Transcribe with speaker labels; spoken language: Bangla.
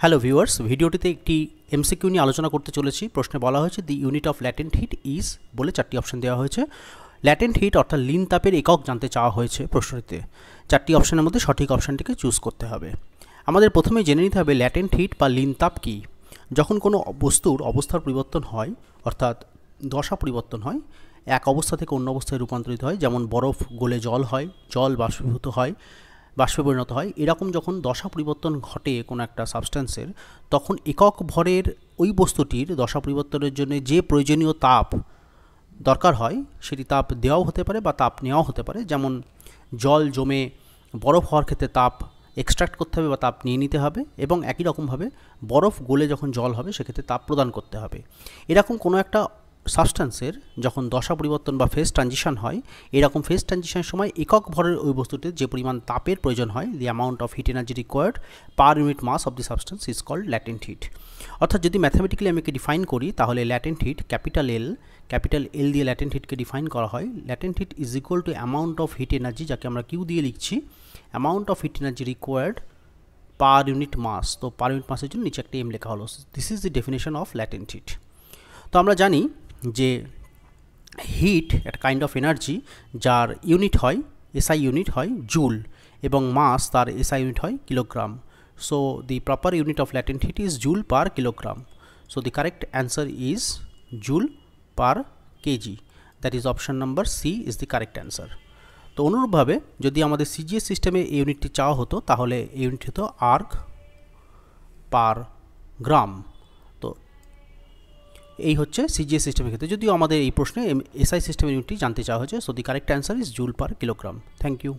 Speaker 1: হ্যালো ভিউয়ার্স, ভিডিওটিতে একটি এমসিকিউ নিয়ে আলোচনা করতে চলেছি। প্রশ্নে বলা হয়েছে the unit of latent heat is বলে চারটি অপশন দেওয়া হয়েছে। ল্যাটেন্ট হিট অর্থাৎ লীন তাপের একক জানতে চাওয়া হয়েছে প্রশ্নটিতে। চারটি অপশনের মধ্যে সঠিক অপশনটিকে চুজ করতে হবে। আমাদের প্রথমে জেনে নিতে হবে ল্যাটেন্ট হিট বা লীন তাপ কী। যখন কোনো বস্তুর অবস্থার পরিবর্তন হয়, অর্থাৎ দশা পরিবর্তন হয়, এক অবস্থা থেকে অন্য অবস্থায় রূপান্তরিত হয়, যেমন বরফ গলে জল হয়, জল বাষ্পীভূত হয়, বাষ্পে পরিণত হয়, এরকম যখন দশা পরিবর্তন ঘটে কোনো একটা সাবস্ট্যান্সের, তখন একক ভরের ওই বস্তুটির দশা পরিবর্তনের জন্য যে প্রয়োজনীয় তাপ দরকার হয় সেটি তাপ দেওয়াও হতে পারে বা তাপ নেওয়াও হতে পারে। যেমন জল জমে বরফ হওয়ার ক্ষেত্রে তাপ এক্সট্রাক্ট করতে হবে বা তাপ নিয়ে নিতে হবে, এবং একই রকমভাবে বরফ গলে যখন জল হবে সেক্ষেত্রে তাপ প্রদান করতে হবে। এরকম কোনো একটা সাবস্ট্যান্সের যখন দশা পরিবর্তন বা ফেজ ট্রানজিশন হয়, এরকম ফেজ ট্রানজিশনের সময় একক ভরের ওই বস্তুটির যে পরিমাণ তাপের প্রয়োজন হয়, the amount of heat energy required per unit mass of the substance is called latent heat. অর্থাৎ যদি ম্যাথামেটিক্যালি আমি একে ডিফাইন করি, তাহলে ল্যাটেন্ট হিট ক্যাপিটাল এল দিয়ে ল্যাটেন্ট হিটকে ডিফাইন করা হয়। Latent heat is equal to amount of heat energy, যাকে আমরা কিউ দিয়ে লিখছি, amount of heat energy required per unit mass. তো পার ইউনিট মাসের জন্য নিচে একটা এম লেখা হলো। This is the definition of latent heat. তো আমরা জানি যে হিট একটা কাইন্ড অফ এনার্জি যার ইউনিট হয়, এসআই ইউনিট হয় জুল, এবং মাস তার এসআই ইউনিট হয় kilogram. So the proper unit of latent heat is joule per kilogram. So the correct answer is joule per KG. That is option number C is the correct answer. তো অনুরূপভাবে যদি আমাদের সিজিএস সিস্টেমে এই ইউনিটটি চাওয়া হতো, তাহলে এই ইউনিট হতো আর্ক পার গ্রাম। তো এই হচ্ছে সিজিএস সিস্টেমের ক্ষেত্রে। যদিও আমাদের এই প্রশ্নে এসআই সিস্টেমের ইউনিটটি জানতে চাওয়া হয়েছে। So the correct answer is joule per kilogram. Thank you.